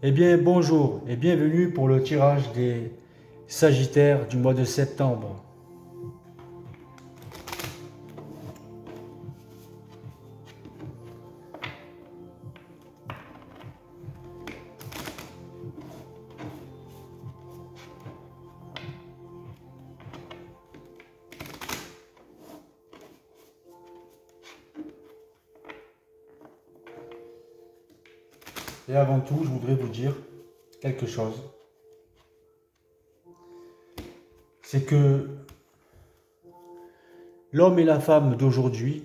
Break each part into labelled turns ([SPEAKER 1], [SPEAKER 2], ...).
[SPEAKER 1] Eh bien, bonjour et bienvenue pour le tirage des Sagittaires du mois de septembre. Et avant tout, je voudrais vous dire quelque chose. C'est que l'homme et la femme d'aujourd'hui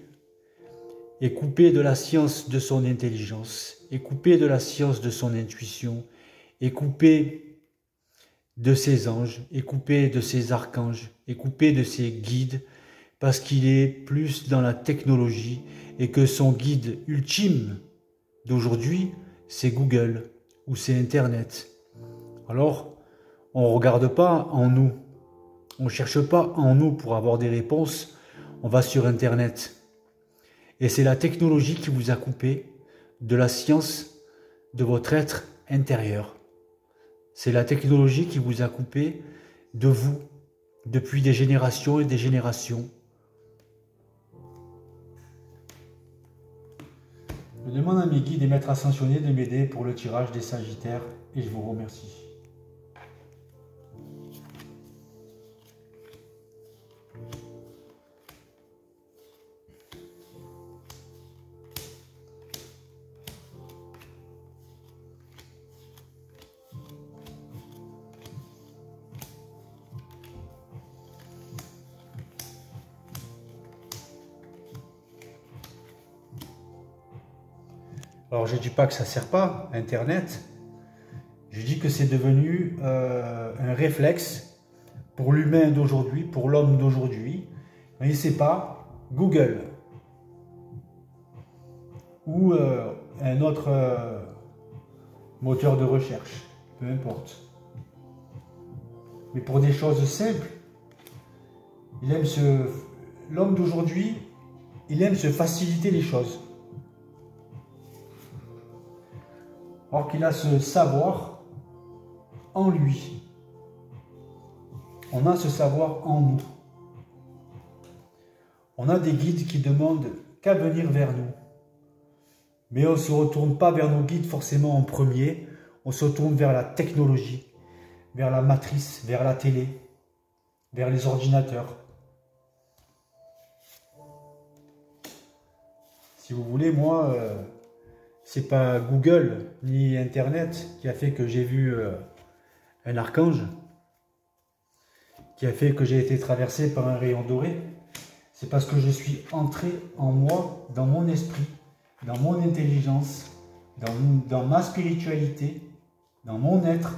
[SPEAKER 1] est coupé de la science de son intelligence, est coupé de la science de son intuition, est coupé de ses anges, est coupé de ses archanges, est coupé de ses guides, parce qu'il est plus dans la technologie et que son guide ultime d'aujourd'hui, c'est Google ou c'est Internet. Alors, on ne regarde pas en nous, on ne cherche pas en nous pour avoir des réponses, on va sur Internet. Et c'est la technologie qui vous a coupé de la science de votre être intérieur. C'est la technologie qui vous a coupé de vous depuis des générations et des générations. Je demande à mes guides et maîtres ascensionnés de m'aider pour le tirage des Sagittaires et je vous remercie. Alors je ne dis pas que ça ne sert pas, Internet. Je dis que c'est devenu un réflexe pour l'humain d'aujourd'hui, pour l'homme d'aujourd'hui. Mais ce n'est pas Google ou un autre moteur de recherche, peu importe. Mais pour des choses simples, l'homme d'aujourd'hui, il aime se faciliter les choses. Or qu'il a ce savoir en lui. On a ce savoir en nous. On a des guides qui demandent qu'à venir vers nous. Mais on ne se retourne pas vers nos guides forcément en premier. On se tourne vers la technologie, vers la matrice, vers la télé, vers les ordinateurs. Si vous voulez, moi, c'est pas Google ni Internet qui a fait que j'ai vu un archange, qui a fait que j'ai été traversé par un rayon doré. C'est parce que je suis entré en moi, dans mon esprit, dans mon intelligence, dans ma spiritualité, dans mon être.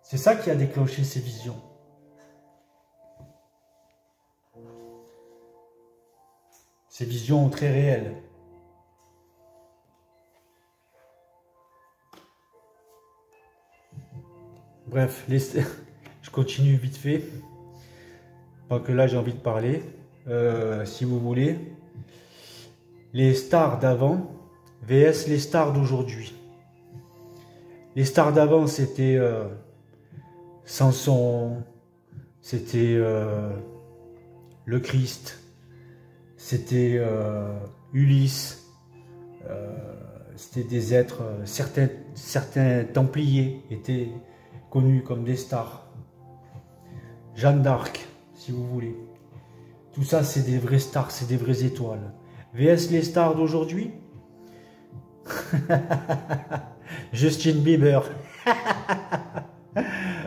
[SPEAKER 1] C'est ça qui a déclenché ces visions. Ces visions très réelles. Bref, je continue vite fait. Pas que là j'ai envie de parler. Si vous voulez. Les stars d'avant vs les stars d'aujourd'hui. Les stars d'avant c'était Samson, c'était le Christ, c'était Ulysse, c'était des êtres, certains Templiers étaient connus comme des stars. Jeanne d'Arc, si vous voulez. Tout ça, c'est des vraies stars, c'est des vraies étoiles. VS les stars d'aujourd'hui. Justin Bieber.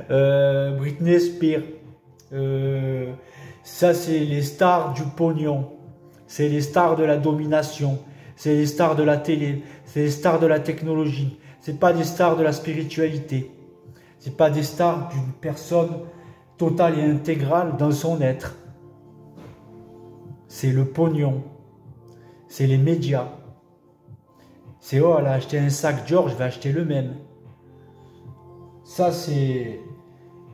[SPEAKER 1] Britney Spears. Ça, c'est les stars du pognon. C'est les stars de la domination. C'est les stars de la télé. C'est les stars de la technologie. C'est pas des stars de la spiritualité. C'est pas des stars d'une personne totale et intégrale dans son être. C'est le pognon. C'est les médias. C'est oh, elle a acheté un sac Dior, je vais acheter le même. Ça, c'est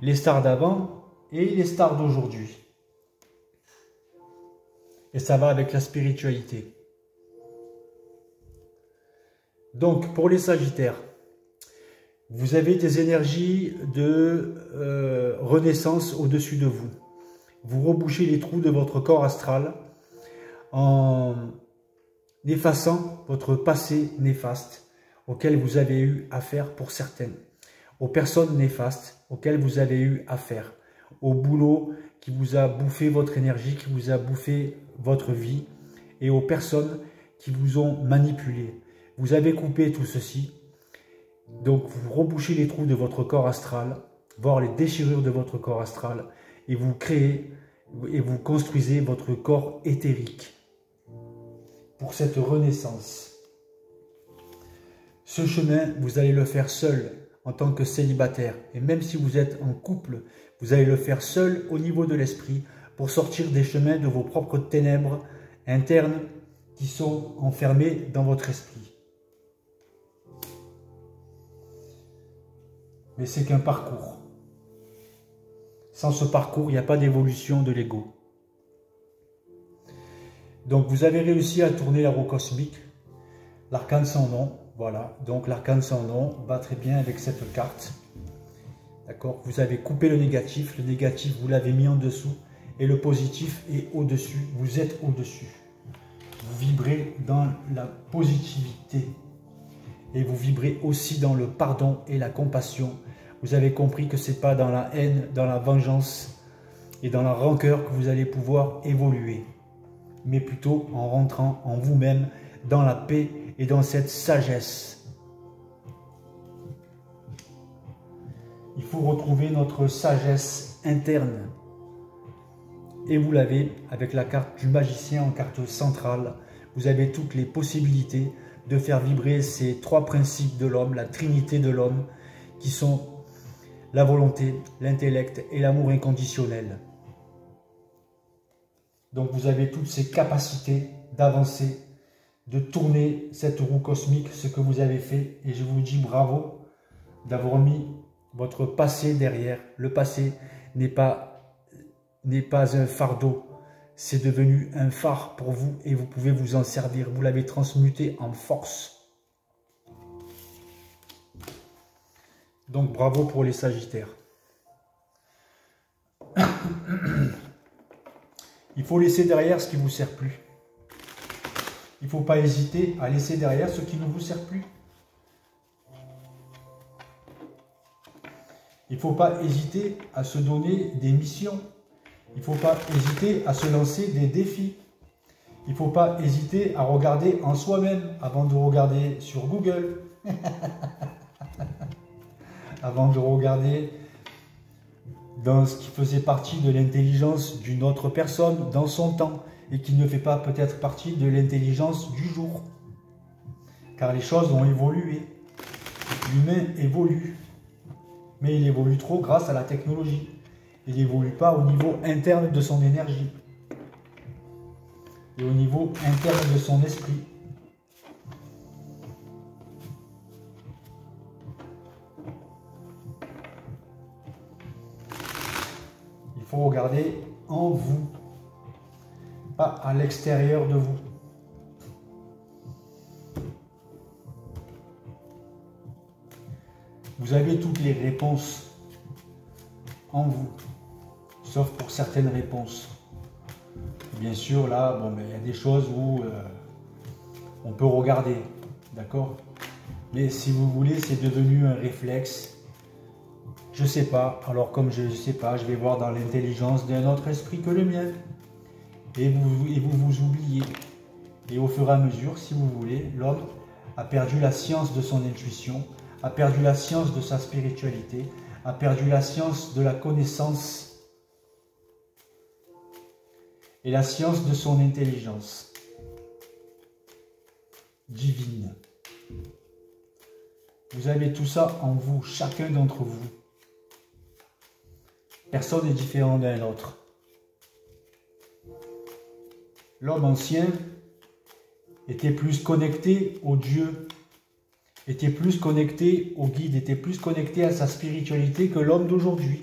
[SPEAKER 1] les stars d'avant et les stars d'aujourd'hui. Et ça va avec la spiritualité. Donc, pour les Sagittaires, Vous avez des énergies de renaissance au-dessus de vous. Vous rebouchez les trous de votre corps astral en effaçant votre passé néfaste auquel vous avez eu affaire pour certaines, aux personnes néfastes auxquelles vous avez eu affaire, au boulot qui vous a bouffé votre énergie, qui vous a bouffé votre vie, et aux personnes qui vous ont manipulé. Vous avez coupé tout ceci, donc vous rebouchez les trous de votre corps astral, voire les déchirures de votre corps astral, et vous créez et vous construisez votre corps éthérique pour cette renaissance. Ce chemin, vous allez le faire seul en tant que célibataire, et même si vous êtes en couple, vous allez le faire seul au niveau de l'esprit pour sortir des chemins de vos propres ténèbres internes qui sont enfermés dans votre esprit. Mais c'est qu'un parcours. Sans ce parcours, il n'y a pas d'évolution de l'ego. Donc vous avez réussi à tourner la roue cosmique, l'arcane sans nom, voilà. Donc l'arcane sans nom va très bien avec cette carte. D'accord? Vous avez coupé le négatif vous l'avez mis en dessous, et le positif est au-dessus, vous êtes au-dessus. Vous vibrez dans la positivité, et vous vibrez aussi dans le pardon et la compassion. Vous avez compris que ce n'est pas dans la haine, dans la vengeance et dans la rancœur que vous allez pouvoir évoluer, mais plutôt en rentrant en vous-même, dans la paix et dans cette sagesse. Il faut retrouver notre sagesse interne. Et vous l'avez avec la carte du magicien en carte centrale. Vous avez toutes les possibilités de faire vibrer ces trois principes de l'homme, la trinité de l'homme, qui sont la volonté, l'intellect et l'amour inconditionnel. Donc vous avez toutes ces capacités d'avancer, de tourner cette roue cosmique, ce que vous avez fait. Et je vous dis bravo d'avoir mis votre passé derrière. Le passé n'est pas un fardeau, c'est devenu un phare pour vous et vous pouvez vous en servir. Vous l'avez transmuté en force. Donc bravo pour les Sagittaires. Il faut laisser derrière ce qui ne vous sert plus. Il ne faut pas hésiter à laisser derrière ce qui ne vous sert plus. Il ne faut pas hésiter à se donner des missions. Il ne faut pas hésiter à se lancer des défis. Il ne faut pas hésiter à regarder en soi-même avant de regarder sur Google. Avant de regarder dans ce qui faisait partie de l'intelligence d'une autre personne dans son temps et qui ne fait pas peut-être partie de l'intelligence du jour. Car les choses ont évolué. L'humain évolue. Mais il évolue trop grâce à la technologie. Il n'évolue pas au niveau interne de son énergie. Et au niveau interne de son esprit. Il faut regarder en vous, pas à l'extérieur de vous. Vous avez toutes les réponses en vous, sauf pour certaines réponses. Bien sûr, là, bon, il y a des choses où on peut regarder, d'accord? Mais si vous voulez, c'est devenu un réflexe. Je ne sais pas, alors comme je ne sais pas, je vais voir dans l'intelligence d'un autre esprit que le mien. Et vous oubliez. Et au fur et à mesure, si vous voulez, l'homme a perdu la science de son intuition, a perdu la science de sa spiritualité, a perdu la science de la connaissance et la science de son intelligence divine. Vous avez tout ça en vous, chacun d'entre vous. Personne n'est différent d'un autre. L'homme ancien était plus connecté au Dieu, était plus connecté au guide, était plus connecté à sa spiritualité que l'homme d'aujourd'hui.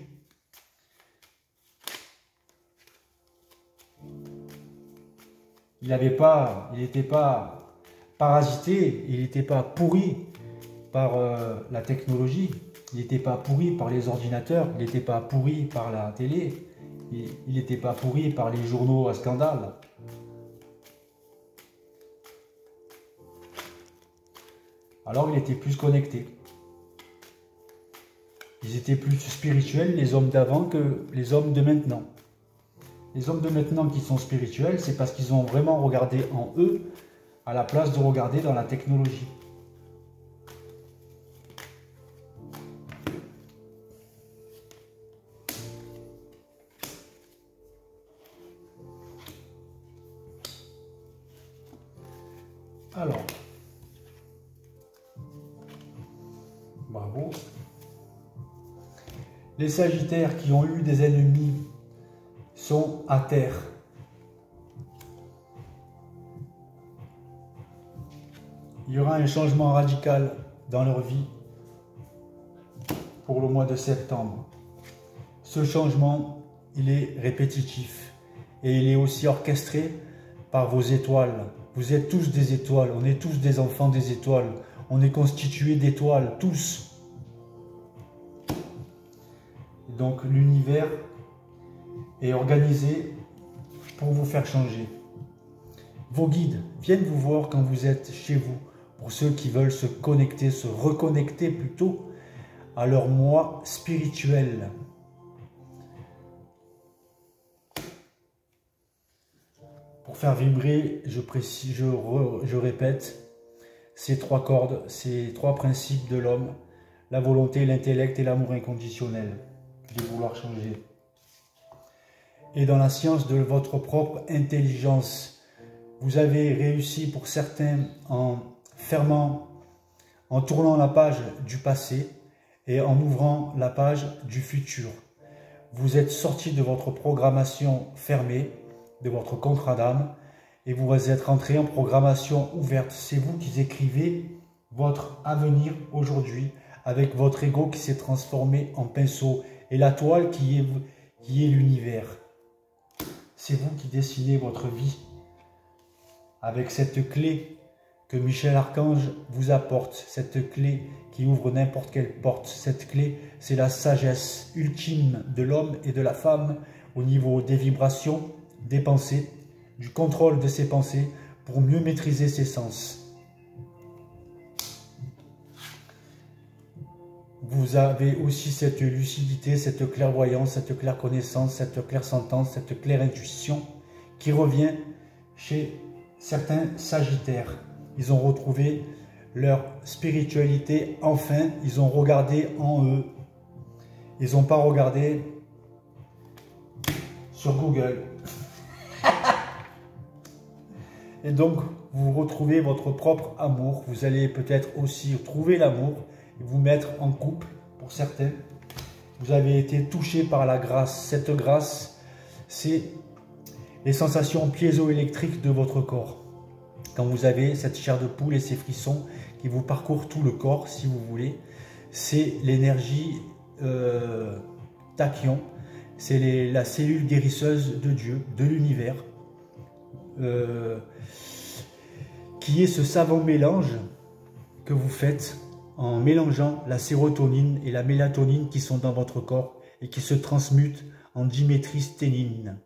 [SPEAKER 1] Il n'était pas parasité, il n'était pas pourri, par la technologie, il n'était pas pourri par les ordinateurs, il n'était pas pourri par la télé, il n'était pas pourri par les journaux à scandale. Alors il était plus connecté. Ils étaient plus spirituels, les hommes d'avant, que les hommes de maintenant. Les hommes de maintenant qui sont spirituels, c'est parce qu'ils ont vraiment regardé en eux, à la place de regarder dans la technologie. Alors, bravo. Les Sagittaires qui ont eu des ennemis sont à terre. Il y aura un changement radical dans leur vie pour le mois de septembre. Ce changement, il est répétitif et il est aussi orchestré par vos étoiles. Vous êtes tous des étoiles, on est tous des enfants des étoiles. On est constitués d'étoiles, tous. Donc l'univers est organisé pour vous faire changer. Vos guides viennent vous voir quand vous êtes chez vous, pour ceux qui veulent se connecter, se reconnecter plutôt à leur moi spirituel. Pour faire vibrer, je précise, je répète, ces trois cordes, ces trois principes de l'homme, la volonté, l'intellect et l'amour inconditionnel, de vouloir changer. Et dans la science de votre propre intelligence, vous avez réussi pour certains en fermant, en tournant la page du passé et en ouvrant la page du futur. Vous êtes sorti de votre programmation fermée, de votre contrat d'âme, et vous êtes rentré en programmation ouverte. C'est vous qui écrivez votre avenir aujourd'hui avec votre ego qui s'est transformé en pinceau et la toile qui est l'univers. C'est vous qui dessinez votre vie avec cette clé que Michel Archange vous apporte, cette clé qui ouvre n'importe quelle porte. Cette clé, c'est la sagesse ultime de l'homme et de la femme au niveau des vibrations, des pensées, du contrôle de ses pensées pour mieux maîtriser ses sens. Vous avez aussi cette lucidité, cette clairvoyance, cette claire connaissance, cette claire sentence, cette claire intuition qui revient chez certains Sagittaires. Ils ont retrouvé leur spiritualité, enfin, ils ont regardé en eux. Ils n'ont pas regardé sur Google. Et donc, vous retrouvez votre propre amour. Vous allez peut-être aussi trouver l'amour et vous mettre en couple, pour certains. Vous avez été touché par la grâce. Cette grâce, c'est les sensations piézoélectriques de votre corps. Quand vous avez cette chair de poule et ces frissons qui vous parcourent tout le corps, si vous voulez, c'est l'énergie tachyon, c'est la cellule guérisseuse de Dieu, de l'univers, qui est ce savant mélange que vous faites en mélangeant la sérotonine et la mélatonine qui sont dans votre corps et qui se transmutent en diméthristhénine.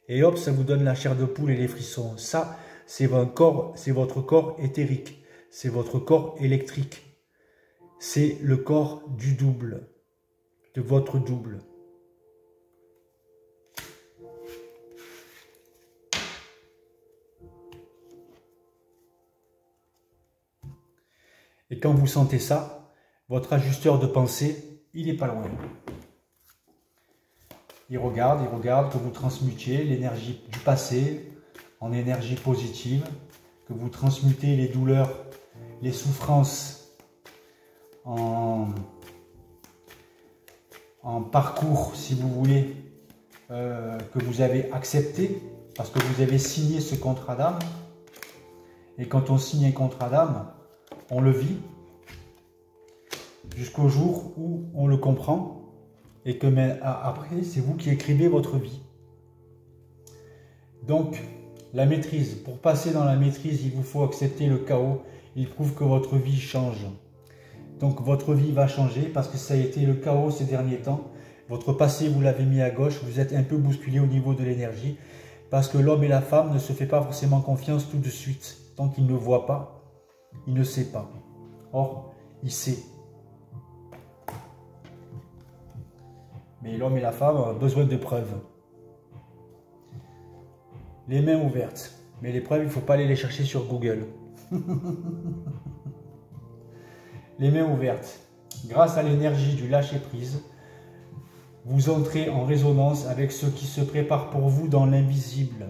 [SPEAKER 1] Et hop, ça vous donne la chair de poule et les frissons. Ça, c'est votre corps éthérique, c'est votre corps électrique. C'est le corps du double, de votre double. Et quand vous sentez ça, votre ajusteur de pensée, il n'est pas loin. Il regarde que vous transmutiez l'énergie du passé en énergie positive, que vous transmutez les douleurs, les souffrances en parcours, si vous voulez, que vous avez accepté, parce que vous avez signé ce contrat d'âme. Et quand on signe un contrat d'âme, on le vit jusqu'au jour où on le comprend et que après, c'est vous qui écrivez votre vie. Donc, la maîtrise. Pour passer dans la maîtrise, il vous faut accepter le chaos. Il prouve que votre vie change. Donc votre vie va changer parce que ça a été le chaos ces derniers temps. Votre passé, vous l'avez mis à gauche, vous êtes un peu bousculé au niveau de l'énergie parce que l'homme et la femme ne se font pas forcément confiance tout de suite. Tant qu'il ne voit pas, il ne sait pas. Or, il sait. Mais l'homme et la femme ont besoin de preuves. Les mains ouvertes. Mais les preuves, il ne faut pas aller les chercher sur Google. Les mains ouvertes. Grâce à l'énergie du lâcher-prise, vous entrez en résonance avec ce qui se prépare pour vous dans l'invisible.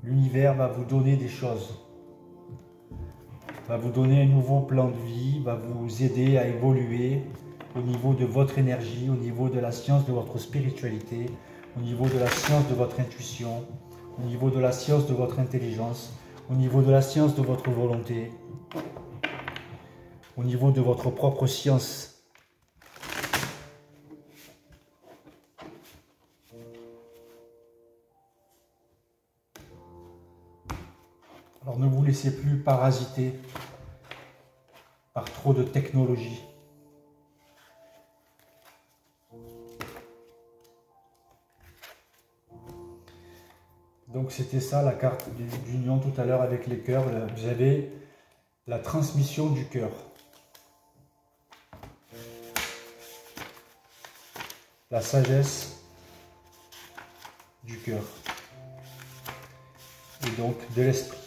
[SPEAKER 1] L'univers va vous donner des choses. Va vous donner un nouveau plan de vie, va vous aider à évoluer au niveau de votre énergie, au niveau de la science de votre spiritualité, au niveau de la science de votre intuition, au niveau de la science de votre intelligence, au niveau de la science de votre volonté, au niveau de votre propre science. Alors ne vous laissez plus parasiter par trop de technologie. Donc c'était ça la carte d'union tout à l'heure avec les cœurs. Vous avez la transmission du cœur. La sagesse du cœur. Et donc de l'esprit.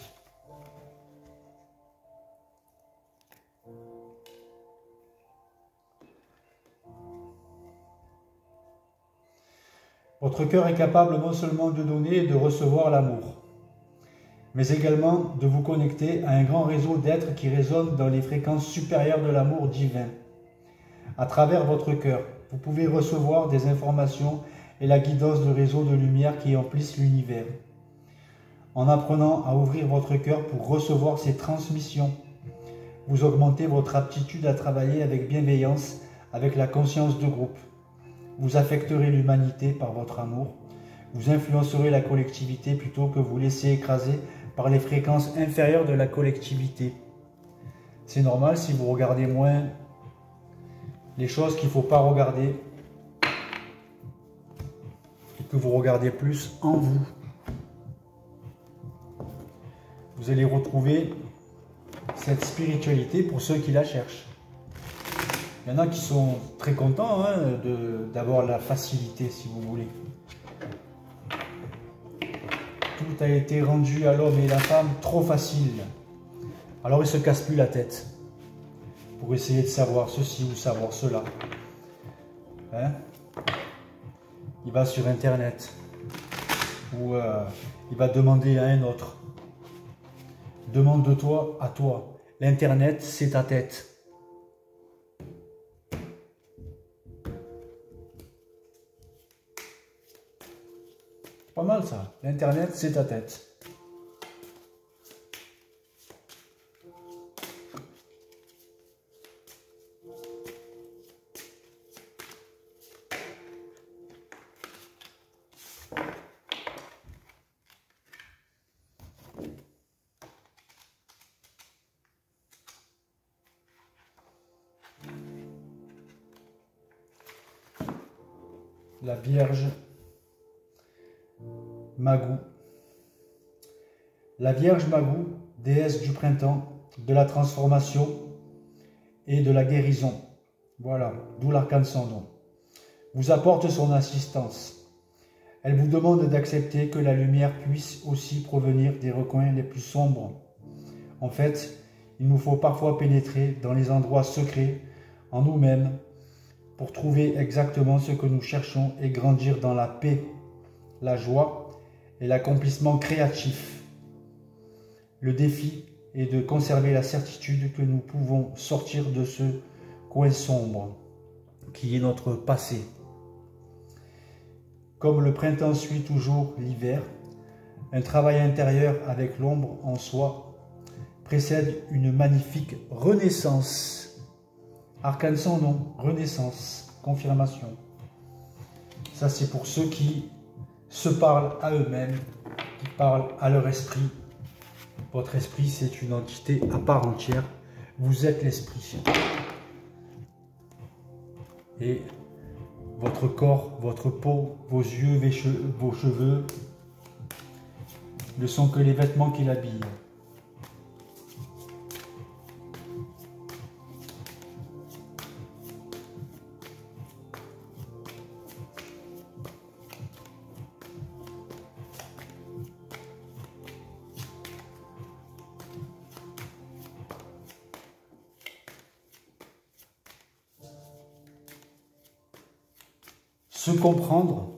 [SPEAKER 1] Votre cœur est capable non seulement de donner et de recevoir l'amour, mais également de vous connecter à un grand réseau d'êtres qui résonnent dans les fréquences supérieures de l'amour divin. À travers votre cœur, vous pouvez recevoir des informations et la guidance de réseaux de lumière qui emplissent l'univers. En apprenant à ouvrir votre cœur pour recevoir ces transmissions, vous augmentez votre aptitude à travailler avec bienveillance, avec la conscience de groupe. Vous affecterez l'humanité par votre amour. Vous influencerez la collectivité plutôt que vous laisser écraser par les fréquences inférieures de la collectivité. C'est normal si vous regardez moins les choses qu'il ne faut pas regarder et que vous regardez plus en vous. Vous allez retrouver cette spiritualité pour ceux qui la cherchent. Il y en a qui sont très contents d'avoir la facilité, si vous voulez. Tout a été rendu à l'homme et la femme trop facile. Alors ils ne se cassent plus la tête pour essayer de savoir ceci ou savoir cela. Hein? Il va sur Internet ou il va demander à un autre. Demande de toi à toi. L'Internet, c'est ta tête. Pas mal ça. L'Internet, c'est ta tête. La Vierge Magou. La Vierge Magou, déesse du printemps, de la transformation et de la guérison. Voilà, d'où l'arcane sans nom. Vous apporte son assistance. Elle vous demande d'accepter que la lumière puisse aussi provenir des recoins les plus sombres. En fait, il nous faut parfois pénétrer dans les endroits secrets en nous-mêmes pour trouver exactement ce que nous cherchons et grandir dans la paix, la joie et l'accomplissement créatif. Le défi est de conserver la certitude que nous pouvons sortir de ce coin sombre qui est notre passé. Comme le printemps suit toujours l'hiver, un travail intérieur avec l'ombre en soi précède une magnifique renaissance. Arcane sans nom, renaissance, confirmation. Ça c'est pour ceux qui se parlent à eux-mêmes, qui parlent à leur esprit Votre esprit, c'est une entité à part entière. Vous êtes l'esprit. Et votre corps, votre peau, vos yeux, vos cheveux ne sont que les vêtements qui l'habillent. Se comprendre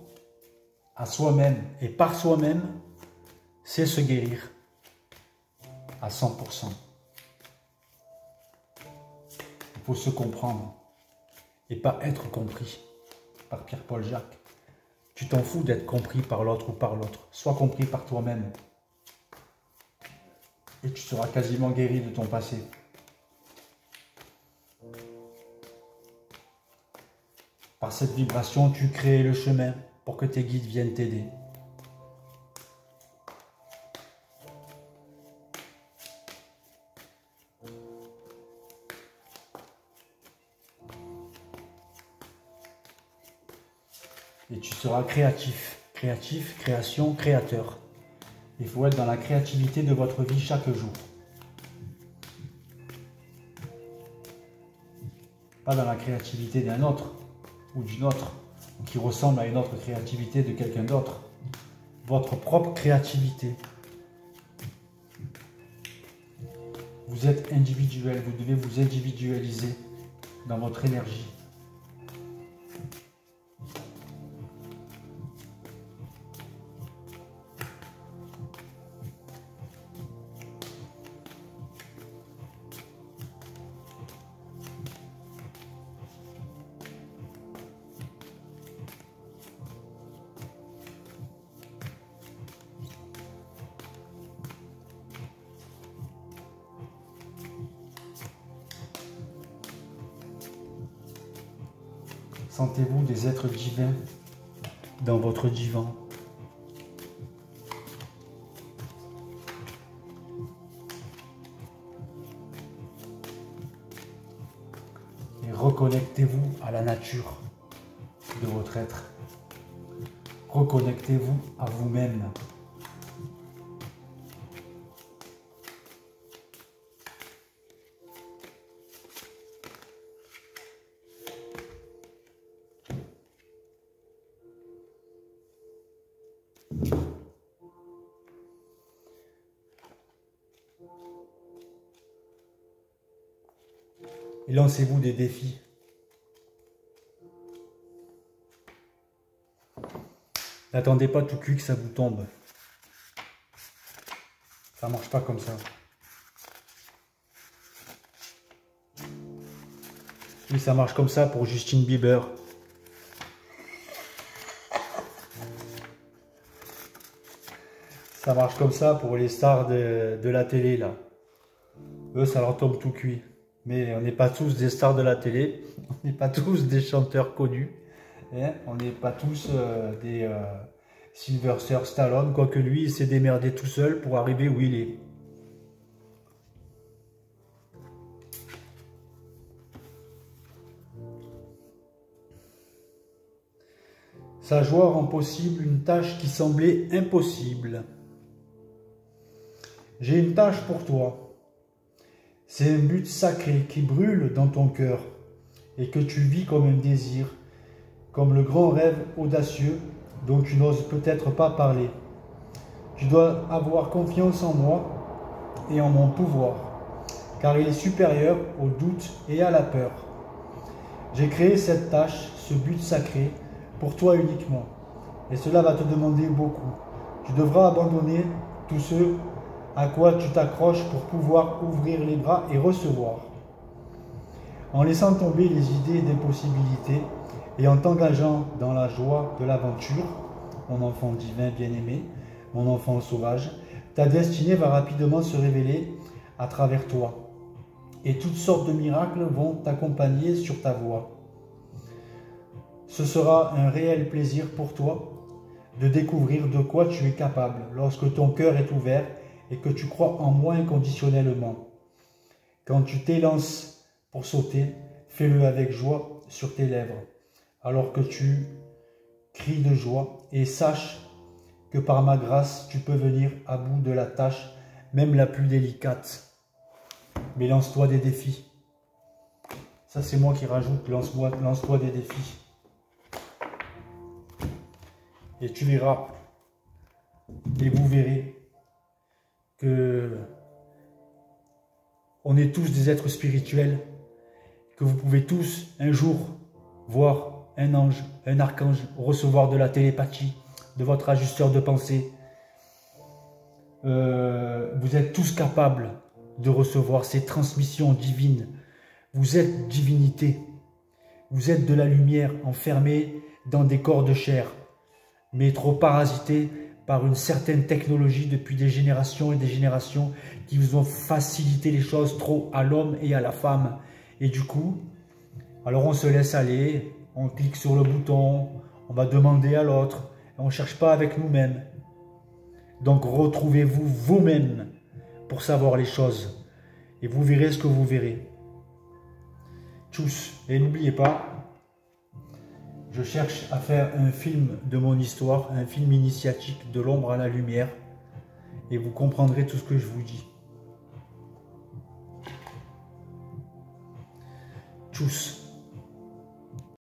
[SPEAKER 1] à soi-même et par soi-même, c'est se guérir à 100%. Il faut se comprendre et pas être compris par Pierre-Paul Jacques. Tu t'en fous d'être compris par l'autre ou par l'autre. Sois compris par toi-même. Et tu seras quasiment guéri de ton passé. Par cette vibration, tu crées le chemin pour que tes guides viennent t'aider. Et tu seras créatif. Créatif, création, créateur. Il faut être dans la créativité de votre vie chaque jour. Pas dans la créativité d'un autre ou d'une autre, qui ressemble à une autre créativité de quelqu'un d'autre. Votre propre créativité. Vous êtes individuel, vous devez vous individualiser dans votre énergie. Sentez-vous des êtres divins dans votre divan. Et reconnectez-vous à la nature de votre être. Reconnectez-vous à vous-même. Et lancez-vous des défis. N'attendez pas tout cuit que ça vous tombe. Ça marche pas comme ça. Oui, ça marche comme ça pour Justin Bieber. Ça marche comme ça pour les stars de la télé, là. Eux, ça leur tombe tout cuit. Mais on n'est pas tous des stars de la télé, on n'est pas tous des chanteurs connus, hein, on n'est pas tous des Sylvester Stallone, quoique lui, il s'est démerdé tout seul pour arriver où il est. Sa joie rend possible une tâche qui semblait impossible. J'ai une tâche pour toi. C'est un but sacré qui brûle dans ton cœur et que tu vis comme un désir, comme le grand rêve audacieux dont tu n'oses peut-être pas parler. Tu dois avoir confiance en moi et en mon pouvoir, car il est supérieur au doute et à la peur. J'ai créé cette tâche, ce but sacré, pour toi uniquement, et cela va te demander beaucoup. Tu devras abandonner tous ceux à quoi tu t'accroches pour pouvoir ouvrir les bras et recevoir. En laissant tomber les idées d'impossibilité et en t'engageant dans la joie de l'aventure, mon enfant divin bien-aimé, mon enfant sauvage, ta destinée va rapidement se révéler à travers toi. Et toutes sortes de miracles vont t'accompagner sur ta voie. Ce sera un réel plaisir pour toi de découvrir de quoi tu es capable lorsque ton cœur est ouvert et que tu crois en moi inconditionnellement. Quand tu t'élances pour sauter, fais-le avec joie sur tes lèvres, alors que tu cries de joie, et sache que par ma grâce, tu peux venir à bout de la tâche, même la plus délicate. Mais lance-toi des défis. Ça, c'est moi qui rajoute, lance-toi des défis. Et tu verras, et vous verrez, que on est tous des êtres spirituels, que vous pouvez tous un jour voir un ange, un archange, recevoir de la télépathie, de votre ajusteur de pensée. Vous êtes tous capables de recevoir ces transmissions divines. Vous êtes divinité. Vous êtes de la lumière enfermée dans des corps de chair, mais trop parasités par une certaine technologie depuis des générations et des générations qui vous ont facilité les choses trop à l'homme et à la femme. Et du coup, alors on se laisse aller, on clique sur le bouton, on va demander à l'autre, on ne cherche pas avec nous-mêmes. Donc retrouvez-vous vous-même pour savoir les choses. Et vous verrez ce que vous verrez. Tchuss. Et n'oubliez pas, je cherche à faire un film de mon histoire, un film initiatique de l'ombre à la lumière. Et vous comprendrez tout ce que je vous dis. Tchuss.